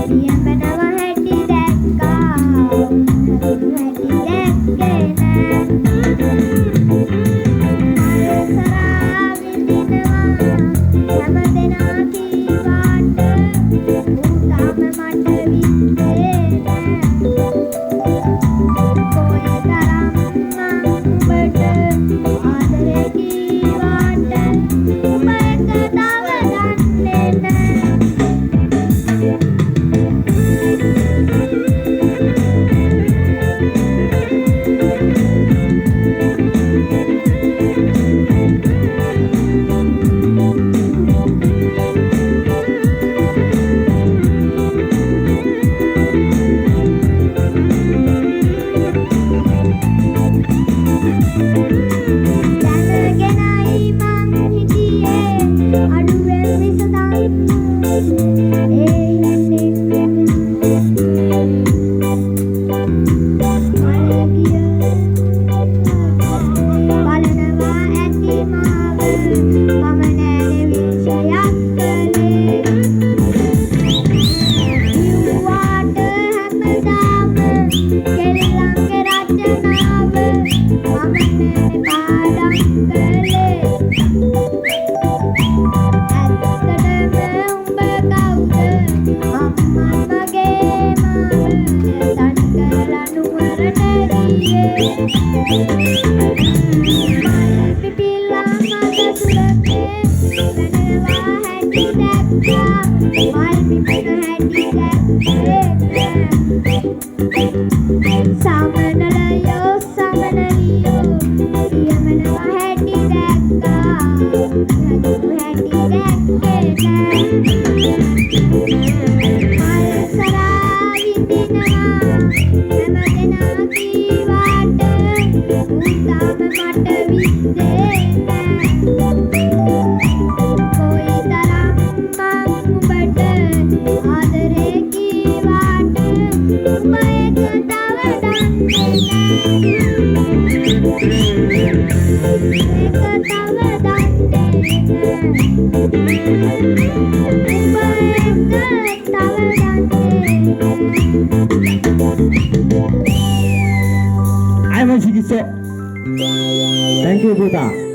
කියමනවා හැටි දැක්කා හැටි දැක්කේ නෑ මල්සරා විඳිනවා හැමදෙනා කීවාට ඌ තාම මට විඳේ නෑ කොයිතරම් මං උඹට ආදරේ කීවාට උඹ එක තව දන්නේ නෑ දැනගෙනයි මං හිටියේ අඩුවෙන් විසඳන් ඒ හිතේ මලගිය බලනවා ඇති මාව මම නෑනේ විශ්වයක් කළේ කිව්වාට හැමදාම කෙල්ලන්ගේ රචනාව මම නෑනේ පාඩම් කළේ ඇත්තටම උඹ කවුද අම්මත් මගේ මාව තනි කරලා නුවරට ගියේ මල් පිපිලා මද සුරකේ වෙනවා හැටි දැක්කා මල් පිපෙන හැටි දැක්කේ සමනලයෝ සමනලියෝ කියමනවා හැටි දැක්කා හැදුණු හැටි දැක්කේ නෑ මල්සරා විඳිනවා හැමදෙනා කීවාට ඌ තාම මට විඳේ නෑ කොයිතරම් මං උඹට ආදරේ කීවාට උඹ එක තව දන්නේ I'm a Shikiso. Thank you, Buddha.